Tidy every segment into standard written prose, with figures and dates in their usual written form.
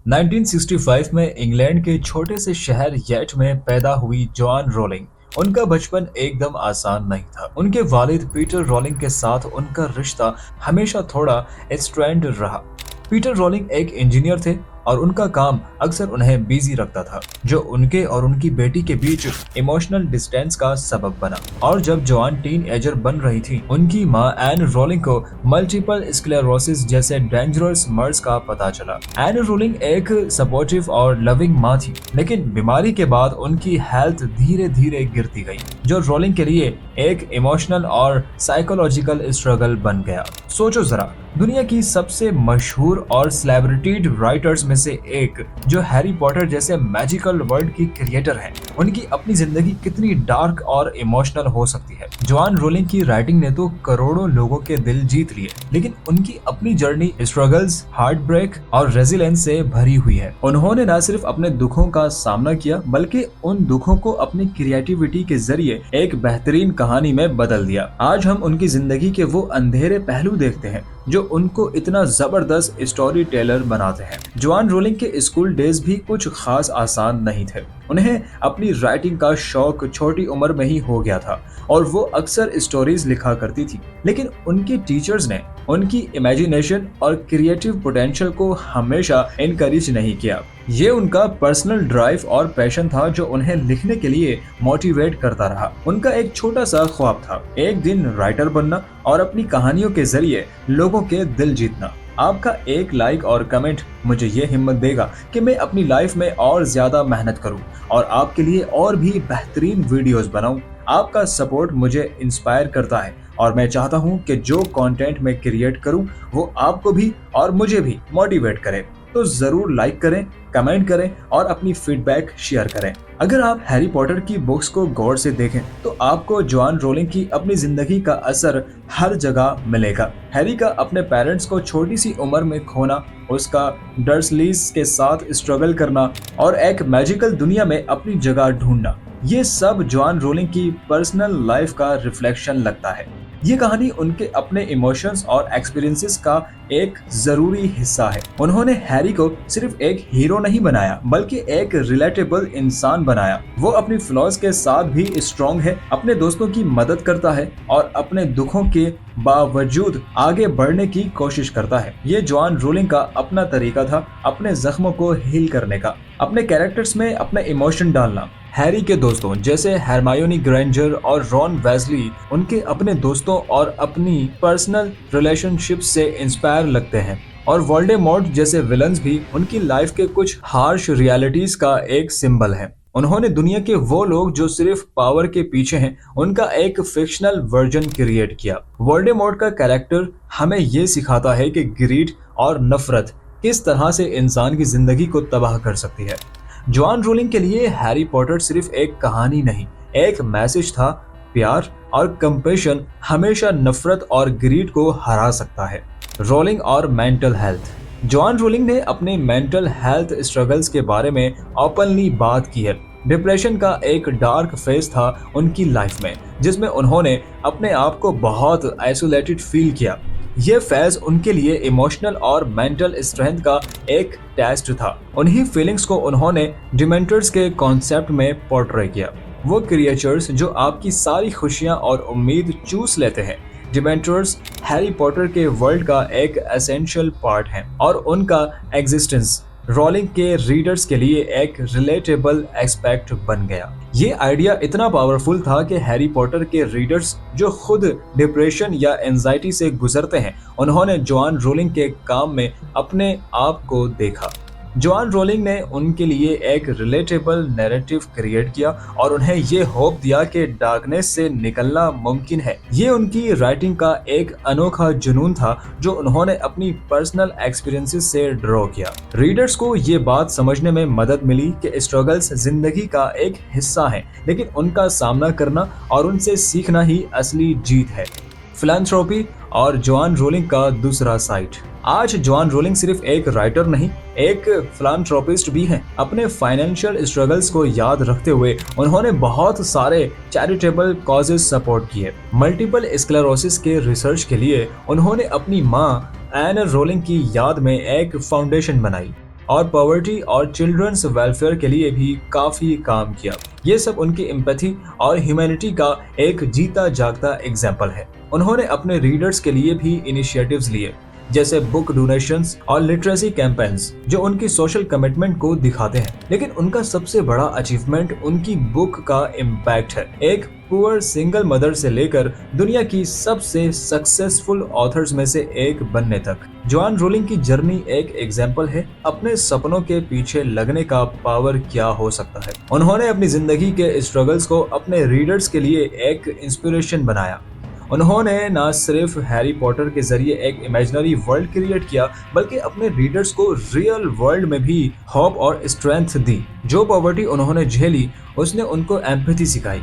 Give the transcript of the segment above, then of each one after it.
1965 में इंग्लैंड के छोटे से शहर येट में पैदा हुई जॉन रोलिंग। उनका बचपन एकदम आसान नहीं था। उनके वालिद पीटर रोलिंग के साथ उनका रिश्ता हमेशा थोड़ा स्ट्रेंड रहा। पीटर रोलिंग एक इंजीनियर थे और उनका काम अक्सर उन्हें बिजी रखता था, जो उनके और उनकी बेटी के बीच इमोशनल डिस्टेंस का सबब बना। और जब जॉन टीन एजर बन रही थी, उनकी मां एन रोलिंग को मल्टीपल स्क्लेरोसिस जैसे डेंजरस मर्ज का पता चला। एन रोलिंग एक सपोर्टिव और लविंग मां थी, लेकिन बीमारी के बाद उनकी हेल्थ धीरे धीरे गिरती गई, जो रोलिंग के लिए एक इमोशनल और साइकोलॉजिकल स्ट्रगल बन गया। सोचो जरा, दुनिया की सबसे मशहूर और सेलिब्रिटीड राइटर्स में से एक, जो हैरी पॉटर जैसे मैजिकल वर्ल्ड की क्रिएटर हैं, उनकी अपनी जिंदगी कितनी डार्क और इमोशनल हो सकती है। जॉन रोलिंग की राइटिंग ने तो करोड़ों लोगों के दिल जीत लिए, लेकिन उनकी अपनी जर्नी स्ट्रगल्स, हार्ट ब्रेक और रेजिलेंस से भरी हुई है। उन्होंने न सिर्फ अपने दुखों का सामना किया, बल्कि उन दुखों को अपनी क्रिएटिविटी के जरिए एक बेहतरीन कहानी में बदल दिया। आज हम उनकी जिंदगी के वो अंधेरे पहलू देखते हैं जो उनको इतना जबरदस्त स्टोरी टेलर बनाते हैं। जॉन रोलिंग के स्कूल डेज भी कुछ खास आसान नहीं थे। उन्हें अपनी राइटिंग का शौक छोटी उम्र में ही हो गया था और वो अक्सर स्टोरीज लिखा करती थी, लेकिन उनके टीचर्स ने उनकी इमेजिनेशन और क्रिएटिव पोटेंशियल को हमेशा इनकरेज नहीं किया। ये उनका पर्सनल ड्राइव और पैशन था जो उन्हें लिखने के लिए मोटिवेट करता रहा। उनका एक छोटा सा ख्वाब था, एक दिन राइटर बनना और अपनी कहानियों के जरिए लोगों के दिल जीतना। आपका एक लाइक और कमेंट मुझे ये हिम्मत देगा कि मैं अपनी लाइफ में और ज्यादा मेहनत करूं और आपके लिए और भी बेहतरीन वीडियोस बनाऊं। आपका सपोर्ट मुझे इंस्पायर करता है और मैं चाहता हूं कि जो कंटेंट मैं क्रिएट करूं वो आपको भी और मुझे भी मोटिवेट करे। तो जरूर लाइक करें, कमेंट करें और अपनी फीडबैक शेयर करें। अगर आप हैरी पॉटर की बुक्स को गौर से देखें तो आपको जॉन रोलिंग की अपनी जिंदगी का असर हर जगह मिलेगा। हैरी का अपने पेरेंट्स को छोटी सी उम्र में खोना, उसका डर्सलीज के साथ स्ट्रगल करना और एक मैजिकल दुनिया में अपनी जगह ढूंढना, ये सब जॉन रोलिंग की पर्सनल लाइफ का रिफ्लेक्शन लगता है। ये कहानी उनके अपने इमोशंस और एक्सपीरियंसेस का एक जरूरी हिस्सा है। उन्होंने हैरी को सिर्फ एक हीरो नहीं बनाया, बल्कि एक रिलेटेबल इंसान बनाया। वो अपनी फ्लॉज के साथ भी स्ट्रॉन्ग है, अपने दोस्तों की मदद करता है और अपने दुखों के बावजूद आगे बढ़ने की कोशिश करता है। ये जॉन रोलिंग का अपना तरीका था अपने जख्मों को हील करने का, अपने कैरेक्टर्स में अपने इमोशन डालना। हैरी के दोस्तों जैसे हरमायोनी ग्रेंजर और रॉन वेज़ली उनके अपने दोस्तों और अपनी पर्सनल रिलेशनशिप से इंस्पायर लगते हैं, और वोल्डेमॉर्ट जैसे विलन्स भी उनकी लाइफ के कुछ हार्श रियलिटीज का एक सिंबल है। उन्होंने दुनिया के वो लोग जो सिर्फ पावर के पीछे हैं, उनका एक फिक्शनल वर्जन क्रिएट किया। वोल्डेमॉर्ट का कैरेक्टर हमें ये सिखाता है कि ग्रीड और नफरत किस तरह से इंसान की जिंदगी को तबाह कर सकती है। जॉन रोलिंग के लिए हैरी पॉटर सिर्फ एक कहानी नहीं, एक मैसेज था। प्यार और कंपैशन हमेशा नफरत और ग्रीड को हरा सकता है। रोलिंग और मेंटल हेल्थ। जॉन रोलिंग ने अपने मेंटल हेल्थ स्ट्रगल्स के बारे में ओपनली बात की है। डिप्रेशन का एक डार्क फेज था उनकी लाइफ में, जिसमें उन्होंने अपने आप को बहुत आइसोलेटेड फील किया। ये फेज उनके लिए इमोशनल और मेंटल स्ट्रेंथ का एक टेस्ट था। उन्हीं फीलिंग्स को उन्होंने डिमेंटर्स के कॉन्सेप्ट में पोर्ट्रे किया, वो क्रिएचर्स जो आपकी सारी खुशियां और उम्मीद चूस लेते हैं। डिमेंटर्स हैरी पॉटर के वर्ल्ड का एक एसेंशियल पार्ट हैं और उनका एग्जिस्टेंस रोलिंग के रीडर्स के लिए एक रिलेटेबल एस्पेक्ट बन गया। ये आइडिया इतना पावरफुल था कि हैरी पॉटर के रीडर्स जो खुद डिप्रेशन या एंजाइटी से गुजरते हैं, उन्होंने जॉन रोलिंग के काम में अपने आप को देखा। जॉन रोलिंग ने उनके लिए एक रिलेटेबल नैरेटिव क्रिएट किया और उन्हें ये होप दिया कि डार्कनेस से निकलना मुमकिन है। ये उनकी राइटिंग का एक अनोखा जुनून था जो उन्होंने अपनी पर्सनल एक्सपीरियंसेस से ड्रॉ किया। रीडर्स को ये बात समझने में मदद मिली कि स्ट्रगल्स जिंदगी का एक हिस्सा है, लेकिन उनका सामना करना और उनसे सीखना ही असली जीत है। फिलैंथ्रोपी और जॉन रोलिंग का दूसरा साइड। आज जॉन रोलिंग सिर्फ एक राइटर नहीं, एक फिलैंथ्रोपिस्ट भी हैं। अपने फाइनेंशियल स्ट्रगल्स को याद रखते हुए उन्होंने बहुत सारे चैरिटेबल कॉजेज सपोर्ट किए। मल्टीपल स्क्लेरोसिस के रिसर्च के लिए उन्होंने अपनी मां एन रोलिंग की याद में एक फाउंडेशन बनाई। और पॉवर्टी और चिल्ड्रंस वेलफेयर के लिए भी काफी काम किया। ये सब उनकी एम्पैथी और ह्यूमैनिटी का एक जीता जागता एग्जाम्पल है। उन्होंने अपने रीडर्स के लिए भी इनिशिएटिव्स लिए, जैसे बुक डोनेशंस और लिटरेसी कैंपेन्स, जो उनकी सोशल कमिटमेंट को दिखाते हैं। लेकिन उनका सबसे बड़ा अचीवमेंट उनकी बुक का इम्पैक्ट है। एक पुअर सिंगल मदर से लेकर दुनिया की सबसे सक्सेसफुल ऑथर्स में से एक बनने तक जोआन रोलिंग की जर्नी एक एग्जाम्पल है अपने सपनों के पीछे लगने का पावर क्या हो सकता है। उन्होंने अपनी जिंदगी के स्ट्रगल्स को अपने रीडर्स के लिए एक इंस्पिरेशन बनाया। उन्होंने न सिर्फ हैरी पॉटर के जरिए एक इमेजिनरी वर्ल्ड क्रिएट किया, बल्कि अपने रीडर्स को रियल वर्ल्ड में भी होप और स्ट्रेंथ दी। जो पॉवर्टी उन्होंने झेली उसने उनको एम्पैथी सिखाई।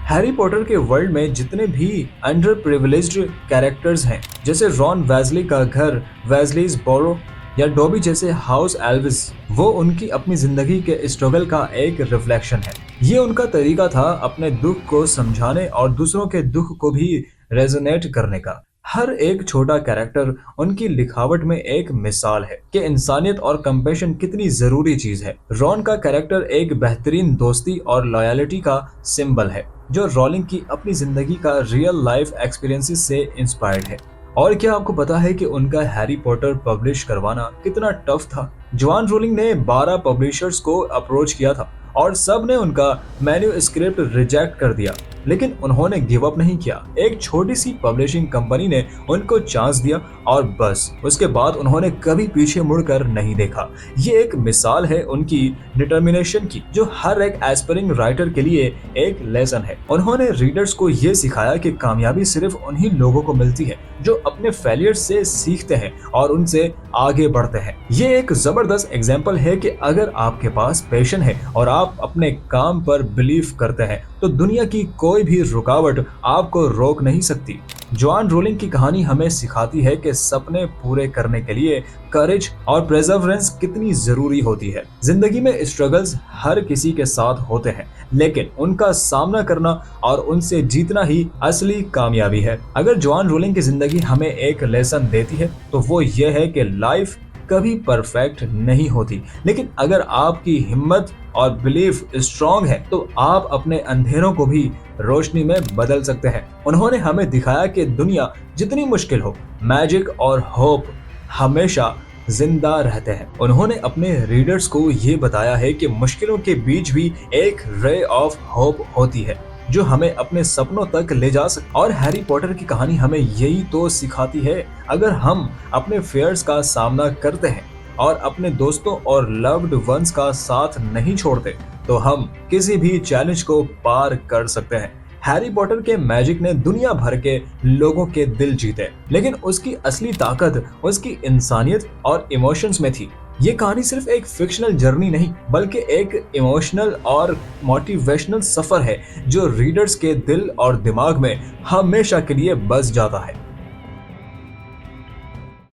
हैरी पॉटर के वर्ल्ड में जितने भी अंडर प्रिविलेज्ड कैरेक्टर्स हैं, जैसे रॉन वेज़ली का घर वेज़लीज बोरो या डॉबी जैसे हाउस एल्विस, वो उनकी अपनी जिंदगी के स्ट्रगल का एक रिफ्लेक्शन है। ये उनका तरीका था अपने दुख को समझाने और दूसरों के दुख को भी रेजोनेट करने का। हर एक छोटा कैरेक्टर उनकी लिखावट में एक मिसाल है कि इंसानियत और कंपैशन कितनी जरूरी चीज है। रॉन का कैरेक्टर एक बेहतरीन दोस्ती और लॉयल्टी का सिंबल है, जो रोलिंग की अपनी जिंदगी का रियल लाइफ एक्सपीरियंसेस से इंस्पायर्ड है। और क्या आपको पता है कि उनका हैरी पॉटर पब्लिश करवाना कितना टफ था? जोआन रोलिंग ने 12 पब्लिशर्स को अप्रोच किया था और सब ने उनका मैन्यूस्क्रिप्ट रिजेक्ट कर दिया, लेकिन उन्होंने गिव अप नहीं किया। एक छोटी सी पब्लिशिंग कंपनी ने उनको चांस दिया और बस उसके बाद उन्होंने कभी पीछे मुड़कर नहीं देखा। ये एक मिसाल है उनकी डिटर्मिनेशन की, जो हर एक एस्पायरिंग राइटर के लिए एक लेसन है। उन्होंने रीडर्स को ये सिखाया कि कामयाबी सिर्फ उन्हीं लोगों को मिलती है जो अपने फेलियर से सीखते हैं और उनसे आगे बढ़ते हैं। ये एक जबरदस्त एग्जाम्पल है कि अगर आपके पास पैशन है और आप अपने काम पर बिलीव करते हैं तो दुनिया की कोई भी रुकावट आपको रोक नहीं सकती। जोआन रोलिंग की कहानी हमें सिखाती है कि सपने पूरे करने के लिए करेज और प्रेजर्वेंस कितनी जरूरी होती है। जिंदगी में स्ट्रगल्स हर किसी के साथ होते हैं, लेकिन उनका सामना करना और उनसे जीतना ही असली कामयाबी है। अगर जोआन रोलिंग की जिंदगी हमें एक लेसन देती है तो वो ये है कि लाइफ कभी परफेक्ट नहीं होती, लेकिन अगर आपकी हिम्मत और बिलीफ स्ट्रॉन्ग है तो आप अपने अंधेरों को भी रोशनी में बदल सकते हैं। उन्होंने हमें दिखाया कि दुनिया जितनी मुश्किल हो, मैजिक और होप हमेशा जिंदा रहते हैं। उन्होंने अपने रीडर्स को ये बताया है कि मुश्किलों के बीच भी एक रे ऑफ होप होती है जो हमें अपने सपनों तक ले जा सकती। और हैरी पॉटर की कहानी हमें यही तो सिखाती है, अगर हम अपने फेयर्स का सामना करते हैं और अपने दोस्तों और लव्ड वंस का साथ नहीं छोड़ते तो हम किसी भी चैलेंज को पार कर सकते हैं। हैरी पॉटर के मैजिक ने दुनिया भर के लोगों के दिल जीते, लेकिन उसकी असली ताकत उसकी इंसानियत और इमोशंस में थी। ये कहानी सिर्फ एक फिक्शनल जर्नी नहीं, बल्कि एक इमोशनल और मोटिवेशनल सफर है जो रीडर्स के दिल और दिमाग में हमेशा के लिए बस जाता है।